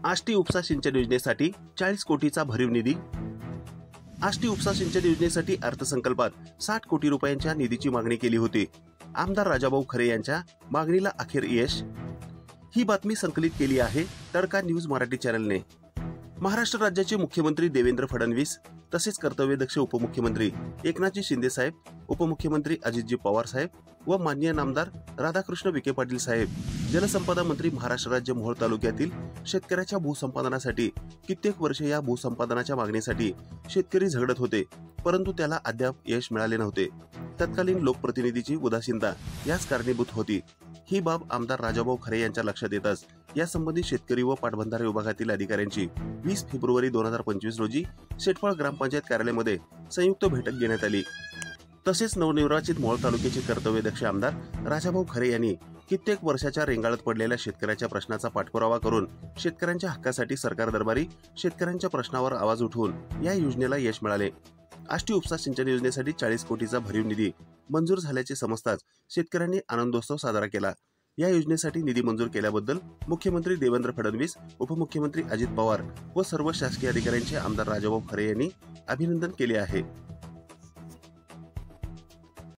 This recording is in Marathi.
आष्टी उपसा सिंचन योजनेसाठी 40 कोटीचा भरीव निधी। आष्टी उपसा सिंचन योजनेसाठी अर्थसंकल्पात 60 कोटी रुपयांच्या निधीची मागणी केली होती। आमदार राजाभाऊ खरे यांच्या मागणीला अखेर यश। ही बातमी संकलित केली आहे तडका न्यूज मराठी चॅनलने। महाराष्ट्र राज्याचे मुख्यमंत्री देवेंद्र फडणवीस तसेच कर्तव्यदक्ष उपमुख्यमंत्री एकनाथजी शिंदे साहेब, उपमुख्यमंत्री अजितजी पवार साहेब व माननीय नामदार राधाकृष्ण विखे पाटील साहेब, जलसंपदा मंत्री महाराष्ट्र राज्य मोहोळ तालुक्यातील शेतकऱ्याच्या भूसंपादनासाठी कित्येक वर्षे या भूसंपादनाच्या मागणीसाठी शेतकरी झगडत होते, परंतु त्याला अद्याप यश मिळाले नव्हते। तत्कालीन लोकप्रतिनिधीची उदासीनता याच कारणीभूत होती। ही बाब आमदार राजाभाऊ खरे यांच्या लक्षात येताच यासंबंधी शेतकरी व पाटबंधारे विभागातील अधिकाऱ्यांची 20 फेब्रुवारी 2025 रोजी शेटफळ ग्रामपंचायत कार्यालयामध्ये संयुक्त बैठक घेण्यात आली। तसेच नवनिर्वाचित मोहोळ तालुक्याचे कर्तव्यदक्ष आमदार राजाभाऊ खरे यांनी कित्येक वर्षाच्या रेंगाळत पडलेल्या शेतकऱ्याच्या प्रश्नाचा पाठपुरावा करून शेतकऱ्यांच्या हक्कासाठी सरकार दरबारी शेतकऱ्यांच्या प्रश्नावर आवाज उठवून या योजनेला यश मिळाले। आष्टी उपसा सिंचन योजनेसाठी 40 कोटीचा भरीव निधी मंजूर झाल्याचे समजताच शेतकऱ्यांनी आनंदोत्सव साजरा केला। या योजनेसाठी निधी मंजूर केल्याबद्दल मुख्यमंत्री देवेंद्र फडणवीस, उपमुख्यमंत्री अजित पवार व सर्व शासकीय अधिकाऱ्यांचे आमदार राजाभाऊ खरे यांनी अभिनंदन केले आहे।